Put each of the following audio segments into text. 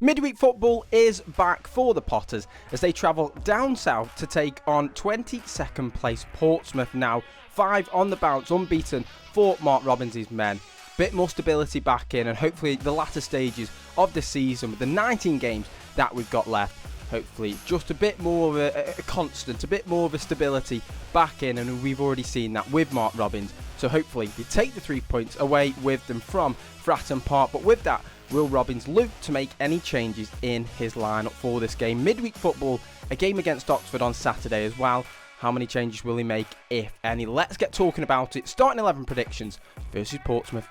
Midweek football is back for the Potters as they travel down south to take on 22nd place Portsmouth now. 5 on the bounce, unbeaten for Mark Robins' men. Bit more stability back in, and hopefully the latter stages of the season with the 19 games that we've got left, hopefully just a bit more of a constant, a bit more of a stability back in, and we've already seen that with Mark Robins. So hopefully they take the 3 points away with them from Fratton Park. But with that, will Robins look to make any changes in his lineup for this game? Midweek football, a game against Oxford on Saturday as well. How many changes will he make, if any? Let's get talking about it. Starting 11 predictions versus Portsmouth.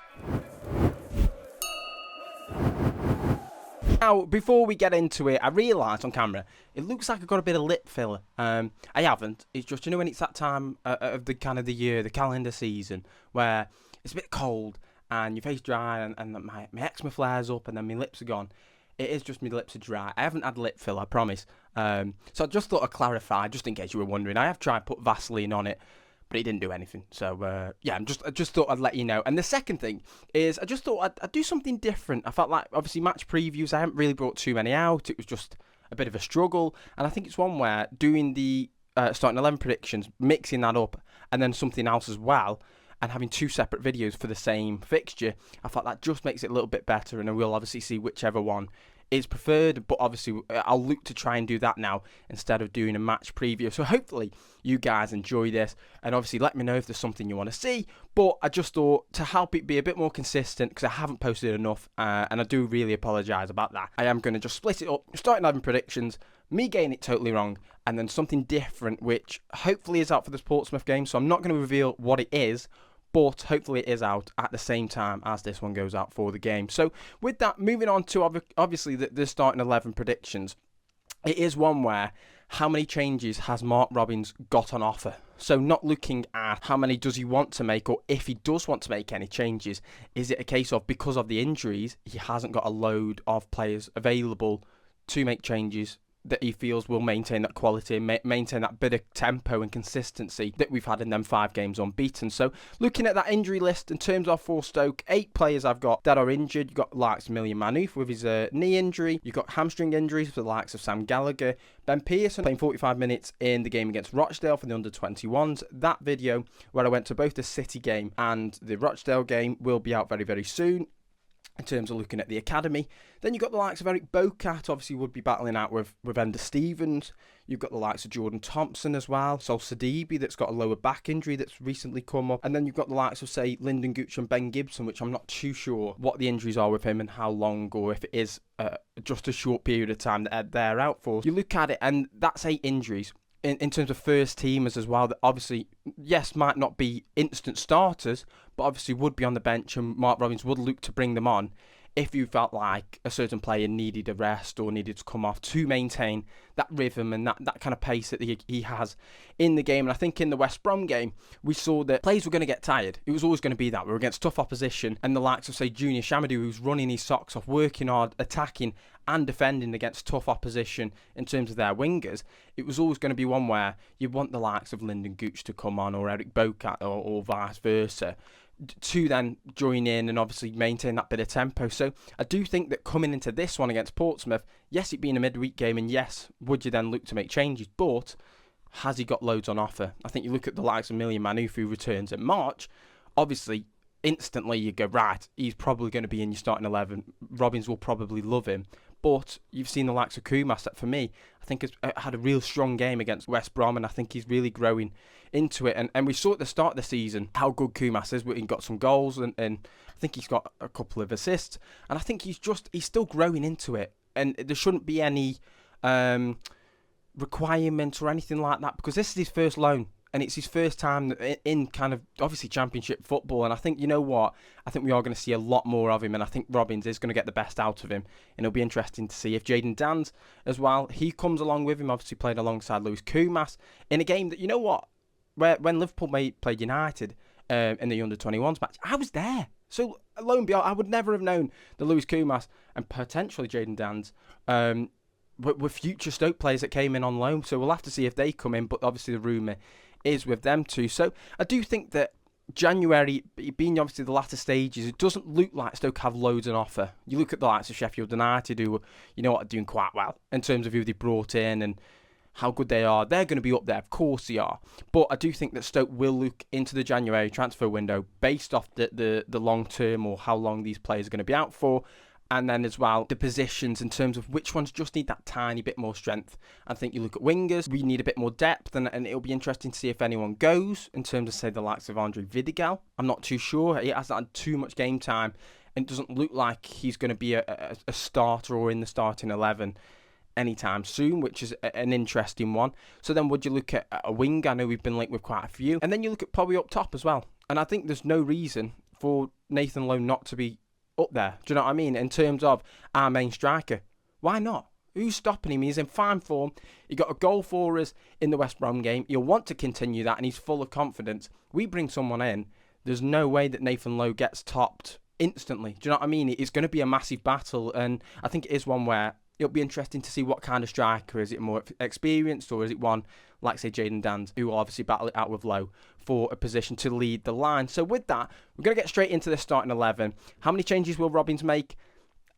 Now, before we get into it, I realised on camera, it looks like I've got a bit of lip filler. I haven't. It's just, when it's that time of the kind of the year, the calendar season, where it's a bit cold and your face dry and my eczema flares up and then my lips are gone. It is just my lips are dry. I haven't had lip filler, I promise. So I just thought I'd clarify, just in case you were wondering. I have tried to put Vaseline on it, but it didn't do anything. So, yeah, I just thought I'd let you know. And the second thing is, I just thought I'd do something different. I felt like, obviously, match previews, I haven't really brought too many out. It was just a bit of a struggle. And I think it's one where doing the starting 11 predictions, mixing that up, and then something else as well, and having 2 separate videos for the same fixture, I thought that just makes it a little bit better, and then we'll obviously see whichever one is preferred, but obviously I'll look to try and do that now instead of doing a match preview. So hopefully you guys enjoy this, and obviously let me know if there's something you want to see. But I just thought to help it be a bit more consistent, because I haven't posted enough, and I do really apologise about that. I am going to just split it up, starting 11 predictions, me getting it totally wrong, and then something different which hopefully is out for this Portsmouth game. So I'm not going to reveal what it is, but hopefully it is out at the same time as this one goes out for the game. So with that, moving on to obviously the starting 11 predictions, it is one where how many changes has Mark Robins got on offer? So not looking at how many does he want to make, or if he does want to make any changes, is it a case of because of the injuries, he hasn't got a load of players available to make changes that he feels will maintain that quality and maintain that bit of tempo and consistency that we've had in them 5 games unbeaten. So looking at that injury list in terms of for Stoke, 8 players I've got that are injured. You've got the likes of Millie Manouf with his knee injury. You've got hamstring injuries for the likes of Sam Gallagher. Ben Pearson playing 45 minutes in the game against Rochdale for the under-21s. That video where I went to both the City game and the Rochdale game will be out very, very soon, in terms of looking at the academy. Then you've got the likes of Eric Bocat, obviously would be battling out with Ender Stevens. You've got the likes of Jordan Thompson as well. Sol Sidibe, that's got a lower back injury that's recently come up. And then you've got the likes of, say, Lyndon Gooch and Ben Gibson, which I'm not too sure what the injuries are with him and how long, or if it is just a short period of time that they're out for. You look at it, and that's 8 injuries. In terms of first teamers as well, that obviously, yes, might not be instant starters, but obviously would be on the bench, and Mark Robins would look to bring them on if you felt like a certain player needed a rest or needed to come off to maintain that rhythm and that kind of pace that he has in the game. And I think in the West Brom game, we saw that players were going to get tired. It was always going to be that. We were against tough opposition, and the likes of, say, Junior Shamadou, who's running his socks off, working hard, attacking and defending against tough opposition in terms of their wingers. It was always going to be one where you want the likes of Lyndon Gooch to come on, or Eric Bocat, or vice versa, to then join in and obviously maintain that bit of tempo. So I do think that coming into this one against Portsmouth, yes, it being a midweek game, and yes, would you then look to make changes, but has he got loads on offer? I think you look at the likes of Millie Manouf, who returns in March, obviously instantly you go, right, he's probably going to be in your starting 11. Robins will probably love him. But you've seen the likes of Kumas that, for me, I think has had a real strong game against West Brom, and I think he's really growing into it. And we saw at the start of the season how good Kumas is. He got some goals, and I think he's got a couple of assists. And I think he's still growing into it. And there shouldn't be any requirement or anything like that, because this is his first loan. And it's his first time in kind of, obviously, championship football. And I think, you know what? I think we are going to see a lot more of him. And I think Robins is going to get the best out of him. And it'll be interesting to see if Jayden Dans, as well, he comes along with him. Obviously played alongside Lewis Kumas in a game that, you know what? When Liverpool played United in the under-21s match, I was there. So, lo and behold, I would never have known that Lewis Kumas and potentially Jayden Dans were future Stoke players that came in on loan. So we'll have to see if they come in. But obviously the rumour is with them too. So I do think that January, being obviously the latter stages, it doesn't look like Stoke have loads on offer. You look at the likes of Sheffield United, who, are doing quite well in terms of who they brought in and how good they are. They're going to be up there, of course they are. But I do think that Stoke will look into the January transfer window based off the long term or how long these players are going to be out for. And then as well, the positions in terms of which ones just need that tiny bit more strength. I think you look at wingers, we need a bit more depth, and it'll be interesting to see if anyone goes in terms of, say, the likes of Andre Vidigal. I'm not too sure. He hasn't had too much game time, and it doesn't look like he's going to be a starter or in the starting 11 anytime soon, which is an interesting one. So then would you look at a wing? I know we've been linked with quite a few. And then you look at probably up top as well. And I think there's no reason for Nathan Lowe not to be up there. Do you know what I mean? In terms of our main striker. Why not? Who's stopping him? He's in fine form. He got a goal for us in the West Brom game. He'll want to continue that, and he's full of confidence. We bring someone in. There's no way that Nathan Lowe gets topped instantly. Do you know what I mean? It's going to be a massive battle, and I think it is one where it'll be interesting to see what kind of striker. Is it more experienced, or is it one like, say, Jayden Dans, who will obviously battle it out with Lowe for a position to lead the line? So with that, we're going to get straight into the starting 11. How many changes will Robins make?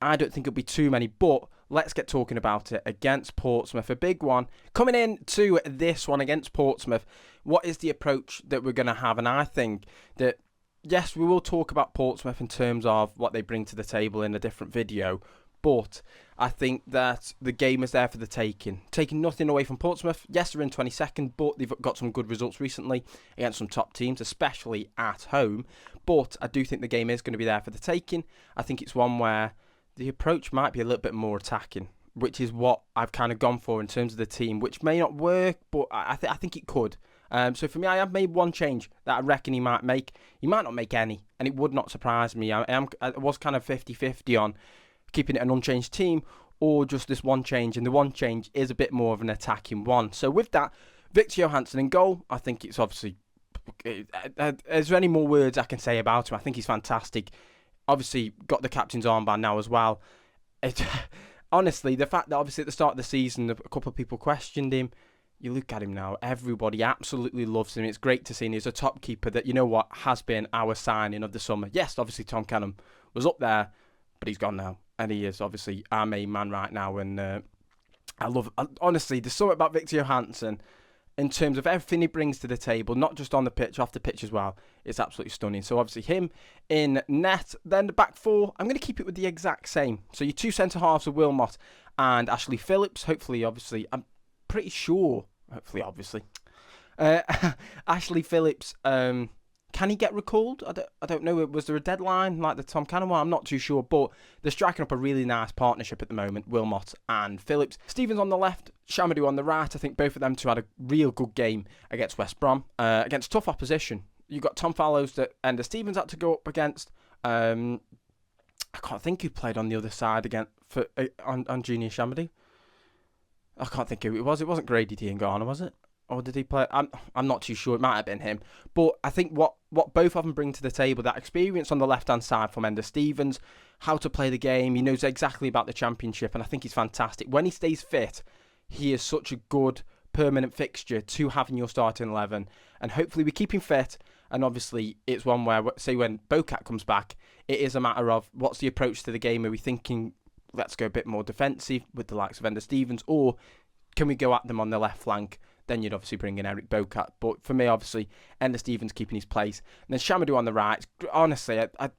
I don't think it'll be too many, but let's get talking about it against Portsmouth. A big one. Coming into this one against Portsmouth, what is the approach that we're going to have? And I think that, yes, we will talk about Portsmouth in terms of what they bring to the table in a different video, but I think that the game is there for the taking. Taking nothing away from Portsmouth. Yes, they're in 22nd, but they've got some good results recently against some top teams, especially at home. But I do think the game is going to be there for the taking. I think it's one where the approach might be a little bit more attacking, which is what I've kind of gone for in terms of the team, which may not work, but I think it could. So for me, I have made one change that I reckon he might make. He might not make any, and it would not surprise me. I was kind of 50-50 on keeping it an unchanged team or just this one change, and the one change is a bit more of an attacking one. So with that, Victor Johansson in goal. I think it's obviously, is there any more words I can say about him? I think he's fantastic. Obviously got the captain's armband now as well. Honestly, the fact that obviously at the start of the season a couple of people questioned him, you look at him now, everybody absolutely loves him. It's great to see him. He's a top keeper that, has been our signing of the summer. Yes, obviously Tom Canham was up there, but he's gone now. And he is obviously our main man right now. And honestly, there's something about Victor Johansson in terms of everything he brings to the table, not just on the pitch, off the pitch as well. It's absolutely stunning. So obviously him in net. Then the back four, I'm going to keep it with the exact same. So your two centre-halves are Wilmot and Ashley Phillips. Hopefully, obviously, I'm pretty sure, Ashley Phillips, can he get recalled? I don't know. Was there a deadline like the Tom Canham one? I'm not too sure. But they're striking up a really nice partnership at the moment, Wilmot and Phillips. Stevens on the left, Shamadou on the right. I think both of them two had a real good game against West Brom. Against tough opposition. You got Tom Fallows that Ender Stevens had to go up against. I can't think who played on the other side on Junior Shamadou. I can't think who it was. It wasn't Grady Diangana, was it? Or did he play? I'm not too sure. It might have been him. But I think what both of them bring to the table, that experience on the left-hand side from Ender Stevens, how to play the game. He knows exactly about the Championship, and I think he's fantastic. When he stays fit, he is such a good permanent fixture to have in your starting 11. And hopefully we keep him fit. And obviously it's one where, say when Bocat comes back, it is a matter of what's the approach to the game. Are we thinking, let's go a bit more defensive with the likes of Ender Stevens, or can we go at them on the left flank? Then you'd obviously bring in Eric Bocat. But for me, obviously, Ender Stevens keeping his place. And then Shamadou on the right. Honestly, I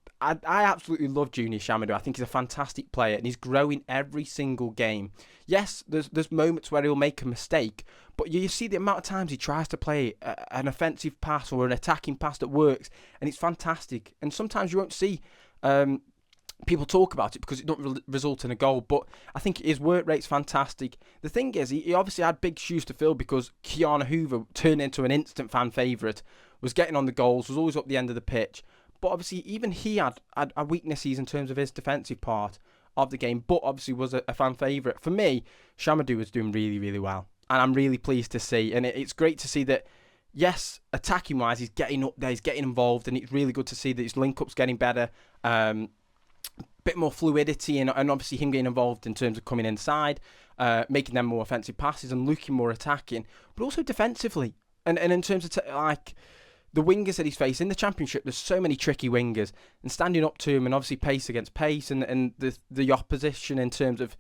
absolutely love Junior Shamadou. I think he's a fantastic player, and he's growing every single game. Yes, there's moments where he'll make a mistake, but you see the amount of times he tries to play an offensive pass or an attacking pass that works, and it's fantastic. And sometimes you won't see people talk about it because it doesn't result in a goal, but I think his work rate's fantastic. The thing is, he obviously had big shoes to fill because Kiana Hoover turned into an instant fan favourite, was getting on the goals, was always up the end of the pitch, but obviously even he had weaknesses in terms of his defensive part of the game, but obviously was a fan favourite. For me, Shamadou was doing really, really well, and I'm really pleased to see, and it's great to see that, yes, attacking wise, he's getting up there, he's getting involved, and it's really good to see that his link-up's getting better, bit more fluidity, and obviously him getting involved in terms of coming inside, making them more offensive passes and looking more attacking, but also defensively. And in terms of the wingers that he's faced in the Championship, there's so many tricky wingers, and standing up to him, and obviously pace against pace, and the opposition in terms of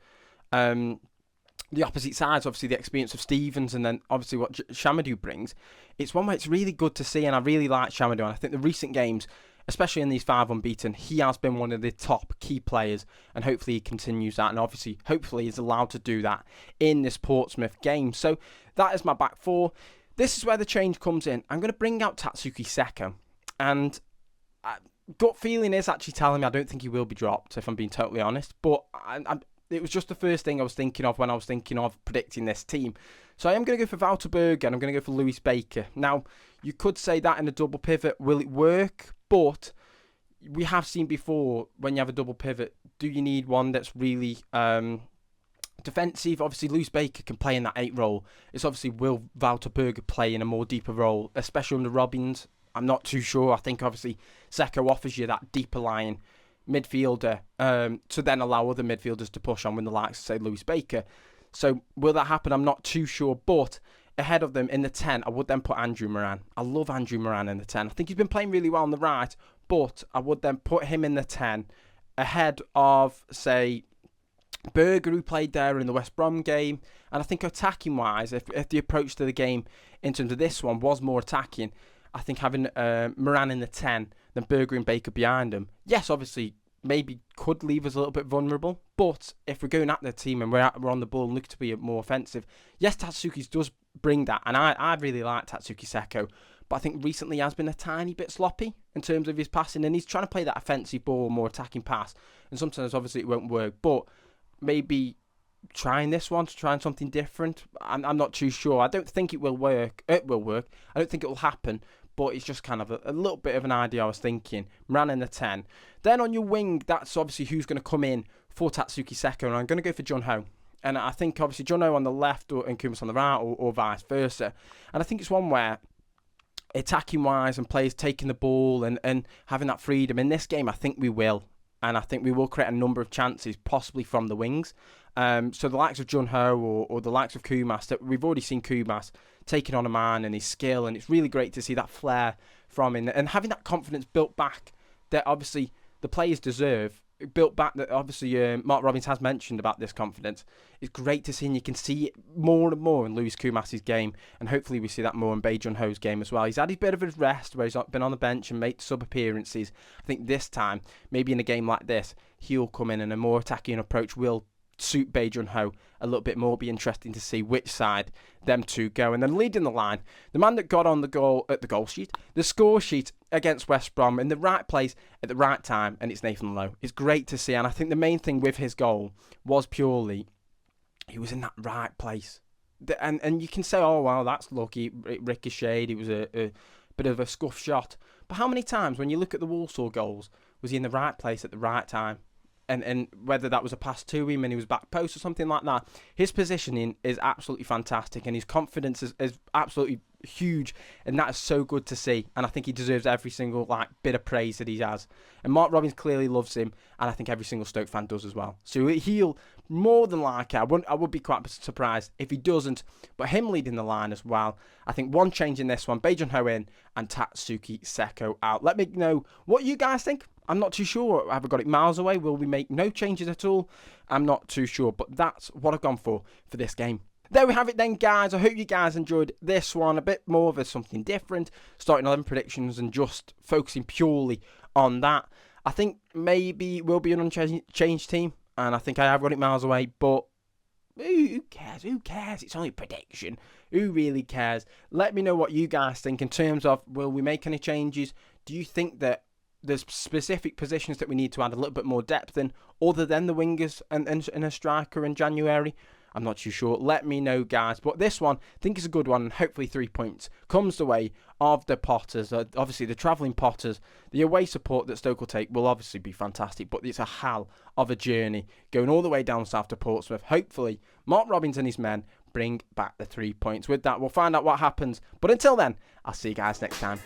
the opposite sides, obviously the experience of Stevens, and then obviously what Shamadou brings. It's one where it's really good to see, and I really like Shamadou, and I think the recent games, especially in these 5 unbeaten, he has been one of the top key players, and hopefully he continues that, and obviously, hopefully he's allowed to do that in this Portsmouth game. So that is my back 4. This is where the change comes in. I'm going to bring out Tatsuki Seko, and gut feeling is actually telling me I don't think he will be dropped, if I'm being totally honest, but it was just the first thing I was thinking of when I was thinking of predicting this team. So I am going to go for Wouter Berg, and I'm going to go for Lewis Baker. Now, you could say that in a double pivot, will it work? But we have seen before, when you have a double pivot, do you need one that's really defensive? Obviously, Lewis Baker can play in that 8 role. It's obviously, will Wouter Berg play in a more deeper role, especially under Robins? I'm not too sure. I think, obviously, Seko offers you that deeper lying midfielder to then allow other midfielders to push on when the likes of, say, Lewis Baker. So will that happen? I'm not too sure. But ahead of them in the 10, I would then put Andrew Moran. I love Andrew Moran in the 10. I think he's been playing really well on the right, but I would then put him in the 10 ahead of, say, Berger, who played there in the West Brom game. And I think attacking-wise, if the approach to the game in terms of this one was more attacking, I think having Moran in the 10, then Berger and Baker behind him, yes, obviously, maybe could leave us a little bit vulnerable. But if we're going at the team and we're on the ball and looking to be more offensive, yes, Tatsuki does bring that. And I really like Tatsuki Seko. But I think recently he has been a tiny bit sloppy in terms of his passing. And he's trying to play that offensive ball, more attacking pass. And sometimes, obviously, it won't work. But maybe trying this one, trying something different. I'm not too sure. I don't think it will work. It will work. I don't think it will happen. But it's just kind of a little bit of an idea I was thinking. Moran in the 10. Then on your wing, that's obviously who's going to come in for Tatsuki Seko. And I'm going to go for Jun Ho. And I think obviously Jun Ho on the left and Kumas on the right, or vice versa. And I think it's one where attacking wise and players taking the ball and having that freedom. In this game, I think we will. And I think we will create a number of chances, possibly from the wings. So the likes of Jun Ho or the likes of Kumas, that we've already seen Kumas taking on a man and his skill, and it's really great to see that flair from him and having that confidence built back that obviously the players deserve, built back that obviously Mark Robins has mentioned about this confidence. It's great to see, and you can see it more and more in Lewis Kumas' game, and hopefully we see that more in Bae Jun Ho's game as well. He's had a bit of a rest where he's been on the bench and made sub appearances. I think this time, maybe in a game like this, he'll come in and a more attacking approach will suit Bae Jun Ho a little bit more. Be interesting to see which side them two go. And then leading the line, the man that got on the score sheet against West Brom, in the right place at the right time, and it's Nathan Lowe. It's great to see, and I think the main thing with his goal was purely he was in that right place. And you can say, oh wow, that's lucky, it ricocheted, it was a bit of a scuff shot. But how many times when you look at the Walsall goals was he in the right place at the right time? And whether that was a pass to him and he was back post or something like that, his positioning is absolutely fantastic, and his confidence is absolutely huge, and that is so good to see. And I think he deserves every single bit of praise that he has. And Mark Robins clearly loves him, and I think every single Stoke fan does as well. So he'll more than likely, I would be quite surprised if he doesn't. But him leading the line as well. I think one change in this one: Bae Jun Ho in and Tatsuki Seko out. Let me know what you guys think. I'm not too sure. Have I got it miles away? Will we make no changes at all? I'm not too sure, but that's what I've gone for this game. There we have it then, guys. I hope you guys enjoyed this one. A bit more of something different. Starting 11 predictions and just focusing purely on that. I think maybe we'll be an unchanged team, and I think I have got it miles away, but who cares? Who cares? It's only a prediction. Who really cares? Let me know what you guys think in terms of, will we make any changes? Do you think that there's specific positions that we need to add a little bit more depth in, other than the wingers and a striker in January? I'm not too sure. Let me know, guys. But this one, I think is a good one, and hopefully 3 points comes the way of the Potters. Obviously, the travelling Potters, the away support that Stoke will take will obviously be fantastic, but it's a hell of a journey going all the way down south to Portsmouth. Hopefully, Mark Robins and his men bring back the 3 points. With that, we'll find out what happens. But until then, I'll see you guys next time.